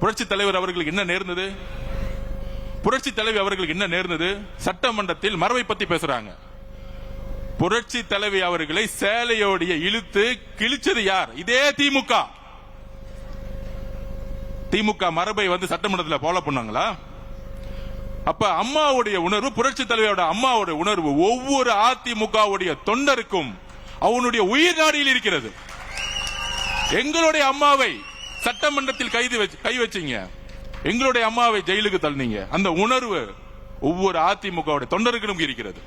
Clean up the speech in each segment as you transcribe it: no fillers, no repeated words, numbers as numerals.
புரட்சி தலைவர் அவர்களுக்கு என்ன நேர்ந்தது? புரட்சி தலைவி அவர்களுக்கு என்ன நேர்ந்தது? சட்டமன்றத்தில் மரபை பத்தி பேசுறாங்க. புரட்சி தலைவி அவர்களை சேலையோடைய இழுத்து கிழிச்சது யார்? இதே திமுக. திமுக மரபை சட்டமன்றத்தில் ஃபாலோ பண்ணாங்களா? அப்ப அம்மாவுடைய உணர்வு, புரட்சி தலைவியோட அம்மாவுடைய உணர்வு ஒவ்வொரு அதிமுகவுடைய தொண்டருக்கும் அவனுடைய உயிர் நாடியில் இருக்கிறது. எங்களுடைய அம்மாவை சட்டமன்றத்தில் கை வச்சீங்க, எங்களுடைய அம்மாவை ஜெயிலுக்கு தள்ளினீங்க. அந்த உணர்வு ஒவ்வொரு அதிமுக தொண்டர்களும் இருக்கிறது.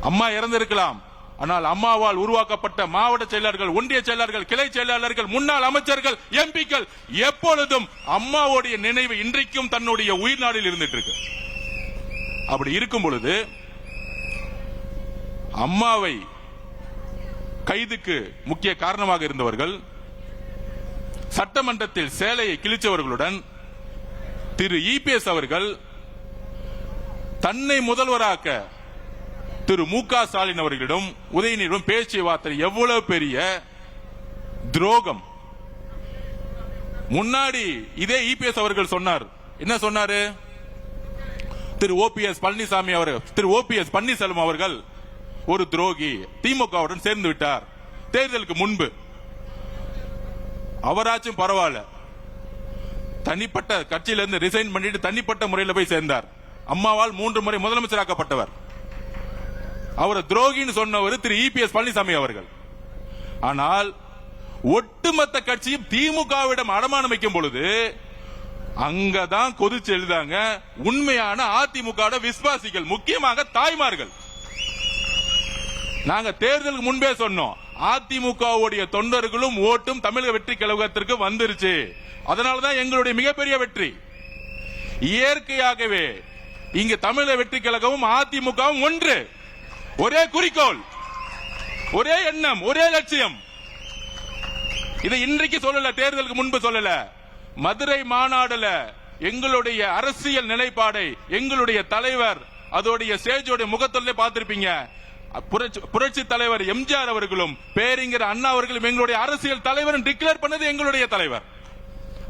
அம்மா இறந்திருக்கலாம், ஆனால் அம்மாவால் உருவாக்கப்பட்ட மாவட்ட செயலாளர்கள், ஒன்றிய செயலாளர்கள், கிளை செயலாளர்கள், முன்னாள் அமைச்சர்கள், எம்பிக்கள் எப்பொழுதும் அம்மாவுடைய நினைவு இன்றைக்கும் தன்னுடைய உயிர் நாடில் இருந்துட்டு இருக்கு. அப்படி இருக்கும் பொழுது அம்மாவை கைதுக்கு முக்கிய காரணமாக இருந்தவர்கள், சட்டமன்றத்தில் சேலையை கிழிச்சவர்களுடன் திரு இபிஎஸ் அவர்கள் தன்னை முதல்வராக்க திரு மு.க. ஸ்டாலின் அவர்களிடம் உதயநிதியிடம் பேச்சு வார்த்தை எவ்வளவு பெரிய துரோகம். முன்னாடி இதே இபிஎஸ் அவர்கள் சொன்னார். என்ன சொன்னாரு? திரு ஓபிஎஸ் பழனிசாமி அவர்கள், திரு ஓபிஎஸ் பன்னீர்செல்வம் அவர்கள் ஒரு துரோகி, திமுகவுடன் சேர்ந்து விட்டார். தேர்தலுக்கு முன்பு அவராச்சும் பரவாயில்ல, தனிப்பட்ட கட்சியிலிருந்து ரிசைன் பண்ணிட்டு தனிப்பட்ட முறையில் போய் சேர்ந்தார். அம்மாவால் 3 முறை முதலமைச்சராக்கப்பட்டவர். அவரை துரோகின்னு சொன்னவர் திரு இபிஎஸ் பழனிசாமி அவர்கள். ஆனால் ஒட்டுமொத்த கட்சியும் திமுகவிடம் அடமானம் வைக்கும் பொழுது அங்கதான் கொதிச்சு எழுதாங்க உண்மையான அதிமுக விசுவாசிகள், முக்கியமாக தாய்மார்கள். நாங்க தேர்தலுக்கு முன்பே சொன்னோம், அதிமுகவுடைய தொண்டர்களும் ஓட்டும் தமிழக வெற்றி கழகத்திற்கு வந்துருச்சு. அதனாலதான் எங்களுடைய மிகப்பெரிய வெற்றி. இயற்கையாகவே இங்க தமிழக வெற்றி கழகமும் அதிமுகவும் ஒன்று, ஒரே குறிக்கோள், ஒரே எண்ணம், ஒரே லட்சியம். இதை இன்றைக்கு சொல்லல, தேர்தலுக்கு முன்பு சொல்லல. மதுரை மாநாடுல எங்களுடைய அரசியல் நிலைப்பாடை எங்களுடைய தலைவர் அதோடைய சேஜோடைய முகத்தொல்லை பார்த்திருப்பீங்க. புரட்சி தலைவர் எம்ஜிஆர் அவர்களும் பேரிங்கர் அண்ணா அவர்களும் எங்களுடைய அரசியல் தலைவர் டிக்ளேர் பண்ணது எங்களுடைய தலைவர்.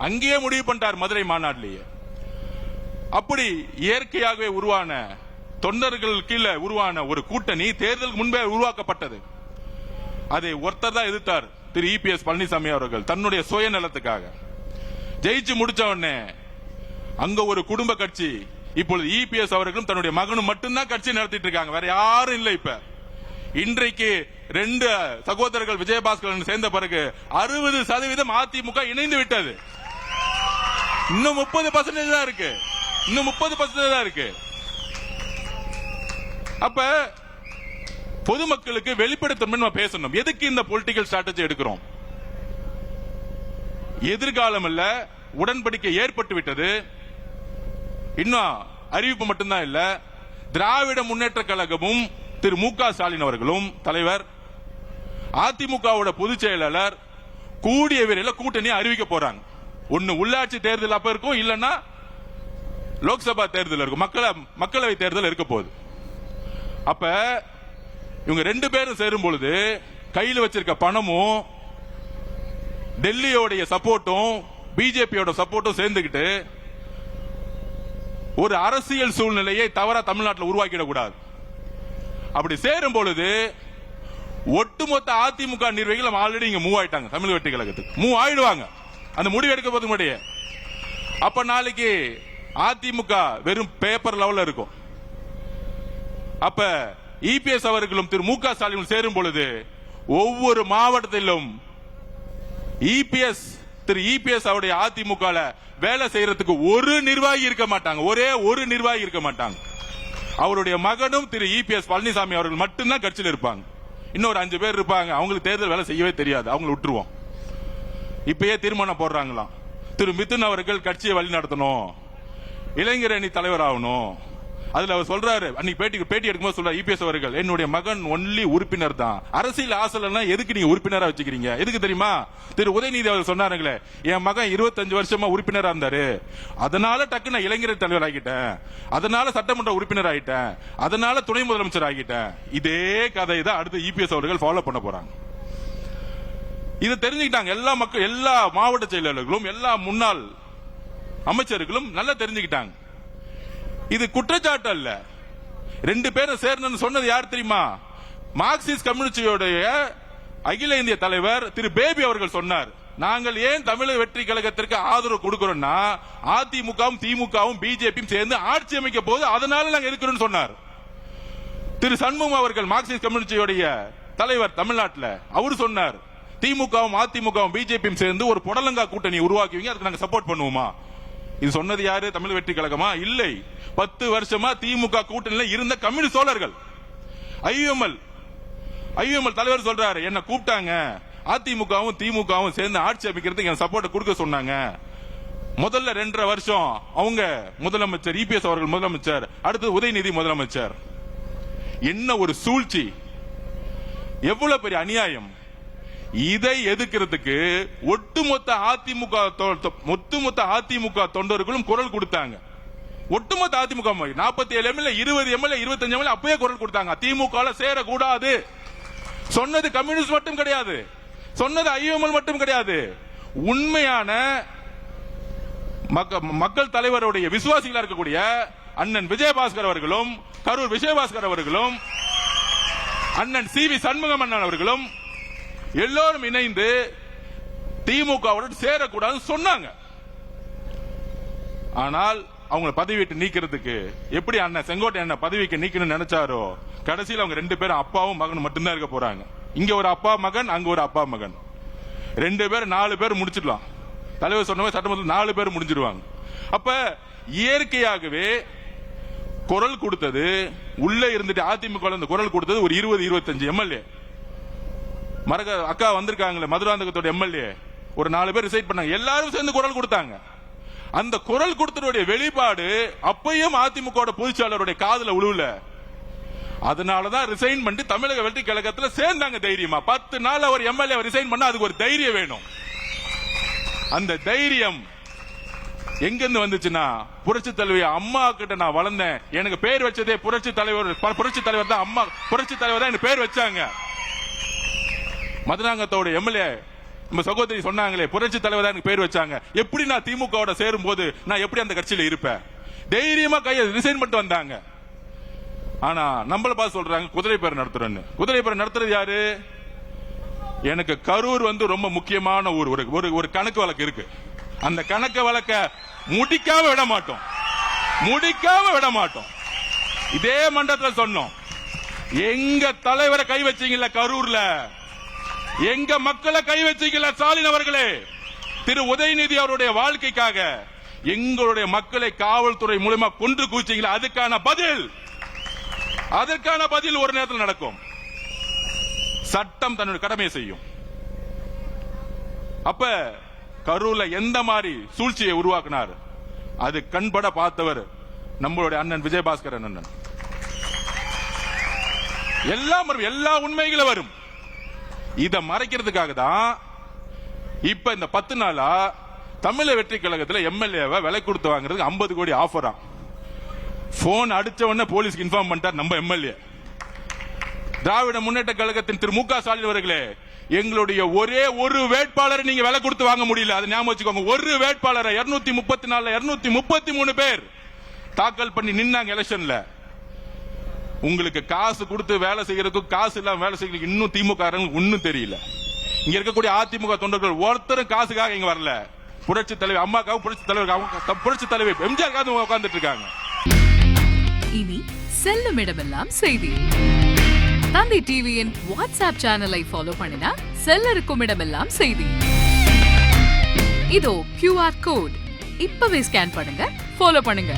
அங்கேயே முடிவு பண்ணிட்டார் மதுரை மாநாட்டிலேயே. அப்படி இயற்கையாகவே உருவான தொண்டர்கள் கீழே உருவான ஒரு கூட்டணி தேர்தலுக்கு முன்பே உருவாக்கப்பட்டது. அதை ஒருத்தர் தான் எதிர்த்தார், திரு இபிஎஸ் பழனிசாமி அவர்கள், தன்னுடைய சுயநலத்துக்காக. ஜெயிச்சு முடிச்ச உடனே அங்க ஒரு குடும்ப கட்சி, இப்பொழுது இபிஎஸ் அவர்களும் தன்னுடைய மகனும் மட்டும்தான் கட்சி நடத்திட்டு இருக்காங்க, வேற யாரும் இல்லை. இப்ப இன்றைக்கு 2 சகோதரர்கள் விஜயபாஸ்கர் சேர்ந்த பிறகு 60% அதிமுக இணைந்து விட்டது. இன்னும் 30% தான் இருக்கு, இன்னும் 30% தான் இருக்கு. அப்ப பொதுமக்களுக்கு வெளிப்படைத்தன்மை பேசணும். எதுக்கு இந்த பொலிட்டிக்கல் ஸ்ட்ராட்டஜி எடுக்கிறோம்? எதிர்காலம் இல்ல, உடன்படிக்கை ஏற்பட்டு விட்டது. இன்னும் அறிவிப்பு மட்டும்தான் இல்ல. திராவிட முன்னேற்ற கழகமும் திரு மு.க. ஸ்டாலின் அவர்களும் தலைவர், அதிமுகவோட பொதுச் செயலாளர் கூடிய விரைவில் கூட்டணி அறிவிக்க போறாங்க. ஒன்னு உள்ளாட்சி தேர்தல் அப்ப இருக்கும், இல்லன்னா லோக்சபா தேர்தல் இருக்கும், மக்களவை தேர்தல் இருக்க போகுது. அப்ப இவங்க 2 பேரும் சேரும் பொழுது கையில் வச்சிருக்க பணமும் டெல்லியோடைய சப்போர்ட்டும் பிஜேபியோட சப்போர்ட்டும் சேர்ந்துகிட்டு ஒரு அரசியல் சூழ்நிலையை தவறா தமிழ்நாட்டில் உருவாக்கிடக் கூடாது. அப்படி சேரும் பொழுது ஒட்டுமொத்த அதிமுக நிர்வாகிகள் ஆல்ரெடி இங்க மூவ் ஆயிட்டாங்க, தமிழக வெற்றி கழகத்துக்கு மூவ் ஆயிடுவாங்க அந்த முடிவு எடுக்க போது முன்னாடியே. அப்ப நாளைக்கு அதிமுக வெறும் பேப்பர் லெவல்ல இருக்கும். அப்ப இபிஎஸ் அவர்களும் திரு மு.க. ஸ்டாலின் சேரும் பொழுது ஒவ்வொரு மாவட்டத்திலும் திரு இபிஎஸ் அவருடைய அதிமுக வேலை செய்யறதுக்கு ஒரு நிர்வாகி இருக்க மாட்டாங்க, ஒரே ஒரு நிர்வாகி இருக்க மாட்டாங்க. அவருடைய மகனும் திரு இபிஎஸ் பழனிசாமி அவர்கள் மட்டும்தான் கட்சியில் இருப்பாங்க. இன்னொரு 5 பேர் இருப்பாங்க, அவங்களுக்கு தேர்தல் வேலை செய்யவே தெரியாது, அவங்களை விட்டுருவோம். இப்பயே தீர்மானம் போடுறாங்களாம், திரு மிதுன் அவர்கள் கட்சியை வழி நடத்தணும், இளைஞர் அணி தலைவர் ஆகணும். அதுல அவர் சொல்றாரு, அன்னைக்கு பேட்டி எடுக்கும்போது சொல்றாரு இபிஎஸ் அவர்கள், என்னுடைய மகன் ஒன்லி உறுப்பினர் தான், அரசியல் ஆசைனா எதுக்கு நீங்க உறுப்பினரா வச்சுக்கிறீங்க? எதுக்கு தெரியுமா? திரு உதயநிதி அவர் சொன்னாருங்களே, என் மகன் 25 வருஷமா உறுப்பினரா இருந்தாரு, அதனால டக்கு நான் இளைஞர் தலைவர் ஆகிட்டேன், அதனால சட்டமன்ற உறுப்பினர் ஆகிட்டேன், அதனால துணை முதலமைச்சர் ஆகிட்டேன். இதே கதை தான் அடுத்து இபிஎஸ் அவர்கள் ஃபாலோ பண்ண போறாங்க. இது தெரிஞ்சுக்கிட்டாங்க எல்லா மக்கள், எல்லா மாவட்ட செயலாளர்களும், எல்லா முன்னாள் அமைச்சர்களும் நல்லா தெரிஞ்சுக்கிட்டாங்க. இது குற்றச்சாட்டு அல்ல. 2 பேரும் சேர்ந்து சொன்னது யார் தெரியுமா? மார்க்சிஸ்ட் கம்யூனிஸ்டுடைய அகில இந்திய தலைவர் திரு பேபி அவர்கள் சொன்னார். நாங்கள் ஏன் தமிழக வெற்றி கழகத்திற்கு ஆதரவு கொடுக்கிறோம்னா, அதிமுகவும் திமுகவும் பிஜேபியும் சேர்ந்து ஆட்சி அமைக்க போது அதனால நாங்க இருக்கிறோம் சொன்னார். திரு சண்முகம் அவர்கள் மார்க்சிஸ்ட் கம்யூனிஸ்டுடைய தலைவர் தமிழ்நாட்டில் அவர் சொன்னார், திமுகவும் அதிமுகவும் பிஜேபியும் சேர்ந்து ஒரு புடலங்கா கூட்டணி உருவாக்குவீங்க, அதுக்கு நாங்க சப்போர்ட் பண்ணுவோமா? இது சொன்னது யாரு? தமிழக வெற்றி கழகமா? இல்லை. 10 வருஷமா திமுக கூட்டணியில் இருந்த கம்யூனிஸ்ட் தோழர்கள். ஐயுஎம்எல் தலைவர் சொல்றாரு, என்ன கூப்பிட்டாங்க, அதிமுகவும் திமுகவும் சேர்ந்து ஆட்சி அமைக்கிறதுக்கு என் சப்போர்ட் கொடுக்க சொன்னாங்க. முதல்ல 2.5 வருஷம் அவங்க முதலமைச்சர் இபிஎஸ் அவர்கள் முதலமைச்சர், அடுத்து உதயநிதி முதலமைச்சர். என்ன ஒரு சூழ்ச்சி, எவ்வளவு பெரிய அநியாயம். இதை எதிர்க்கிறதுக்கு ஒட்டுமொத்த அதிமுக தொண்டர்களும் குரல் கொடுத்தாங்க. ஒட்டுமொத்த அதிமுக 47 எம்எல்ஏ, 20 எம்எல்ஏ, 25 எம்எல்ஏ அப்பவே குரல் கொடுத்தாங்க. திமுக சேரக்கூடாது சொன்னது கம்யூனிஸ்ட் மட்டும் கிடையாது, சொன்னது ஐஎம்எல் மட்டும் கிடையாது. உண்மையான மக்கள் தலைவருடைய விசுவாசிகளா இருக்கக்கூடிய அண்ணன் விஜயபாஸ்கர் அவர்களும், கரூர் விஜயபாஸ்கர் அவர்களும், அண்ணன் சி.வி. சண்முகம் அண்ணன் அவர்களும் எல்லோரும் இணைந்து திமுகவுடன் சேரக்கூடாது சொன்னாங்க. ஆனால் அவங்க பதவி விட்டு நீக்கிறதுக்கு எப்படி அண்ணன் செங்கோட்டை அண்ணன் பதவிக்கு நீக்கணும்னு நினைச்சாரோ, கடைசியில் அவங்க 2 பேரும் அப்பாவும் மகன் மட்டும்தான் இருக்க போறாங்க. இங்க ஒரு அப்பா மகன், அங்க ஒரு அப்பா மகன், 2 பேர் 4 பேர் முடிச்சிடலாம். தலைவர் சொன்ன சட்டமன்றத்தில் 4 பேர் முடிஞ்சிருவாங்க. அப்ப இயற்கையாகவே குரல் கொடுத்தது உள்ள இருந்துட்டு அதிமுக குரல் கொடுத்தது ஒரு 20-25 எம்எல்ஏ. அக்கா வந்திருக்காங்களே மதுராந்தகத்தோட எம்எல்ஏ ஒரு 4 பேர் ரிசைட் பண்ணாங்க. எல்லாரும் சேர்ந்து குரல் கொடுத்தாங்க. அந்த குரல் கொடுத்ததுடைய வெளிப்பாடு அப்பயும் அதிமுக பொதுச்செயலாளருடைய காதுல உழுவல. அதனாலதான் ரிசைன் பண்ணி தமிழக வெற்றி கழகத்தில் சேர்ந்தாங்க தைரியமா. 10 நாள் அவர் எம்எல்ஏ ரிசைன் பண்ண அதுக்கு ஒரு தைரியம் வேணும். அந்த தைரியம் எங்கிருந்து வந்துச்சுன்னா, புரட்சி தலைவி அம்மா கிட்ட நான் வளர்ந்தேன், எனக்கு பேர் வச்சதே புரட்சி தலைவர் தான். அம்மா புரட்சி தலைவர் தான் எனக்கு பேர் வச்சாங்க. மதுராங்கத்தோட எம்எல்ஏ நம்ம சகோதரி சொன்னாங்களே, புரட்சி தலைவர் தான் எனக்கு பேர் வச்சாங்க. எப்படி நான் திமுக சேரும் போது நான் எப்படி அந்த கட்சியில இருப்பேன்? தைரியமா கையை ரிசைன் பண்ணிட்டு வந்தாங்க. ஆனா நம்மள பார்த்து சொல்றாங்க குதிரை பேர் நடத்துறேன்னு. குதிரை பேர் நடத்துறது யாரு? எனக்கு கரூர் ரொம்ப முக்கியமான ஊர். ஒரு கணக்கு வழக்கு இருக்கு. அந்த கணக்கு வழக்க முடிக்காம விட மாட்டோம். இதே மண்டலத்தில் சொன்னோம், எங்க தலைவரை கை வச்சீங்கல்ல கரூர்ல, எங்க மக்களை கை வச்சீங்கல்ல ஸ்டாலின் அவர்களே, திரு உதயநிதி அவருடைய வாழ்க்கைக்காக எங்களுடைய மக்களை காவல்துறை மூலமா கொன்று குவிச்சீங்களா, அதற்கான பதில் ஒரு நேரத்தில் நடக்கும். சட்டம் தன்னுடைய கடமையை செய்யும். அப்ப கரூர்ல எந்த மாதிரி சூழ்ச்சியை உருவாக்கினார், அது கண்பட பார்த்தவர் நம்மளுடைய அண்ணன் விஜயபாஸ்கர் அண்ணன். எல்லா உண்மைகளும் வரும். இதை மறைக்கிறதுக்காக தான் இப்ப இந்த 10 நாளா தமிழக வெற்றி கழகத்தில் எம்எல்ஏவை விலை கொடுத்து வாங்குறதுக்கு 50 கோடி ஆஃபரா. போன் அடிச்ச உடனே போலீஸ்க்கு இன்ஃபார்ம் பண்ணிட்டார் நம்ம எம்எல்ஏ. திராவிட முன்னேற்ற கழகத்தின் திரு மு.க. ஸ்டாலின் அவர்களே, எங்களுடைய ஒரே ஒரு வேட்பாளரை நீங்க விலை கொடுத்து வாங்க முடியல. அது ஞாபகம் வச்சுக்கோங்க. ஒரு வேட்பாளரை 234 233 பேர் தாக்கல் பண்ணி நின்னாங்க எலெக்ஷன்ல. உங்களுக்கு காசு கொடுத்து வேலை செய்யறதுக்கு, காசு இல்லாம வேலை செய்யறதுக்கு இன்னும் திமுக ஒன்னும் தெரியல. இங்க இருக்கக்கூடிய அதிமுக தொண்டர்கள் ஒருத்தரும் காசுக்காக இங்க வரல. புரட்சி தலைவர் அம்மாக்காக, புரட்சி தலைவர் எம்ஜிஆருக்காக உட்கார்ந்துட்டு இருக்காங்க. இனி செல்லும் இடமெல்லாம் செய்தி. தந்தி டிவியின் வாட்ஸ்அப் சேனலை ஃபாலோ பண்ணினா செல்ல இருக்கும் இடமெல்லாம் செய்தி. இதோ QR கோட், இப்பவே ஸ்கேன் பண்ணுங்க, ஃபாலோ பண்ணுங்க.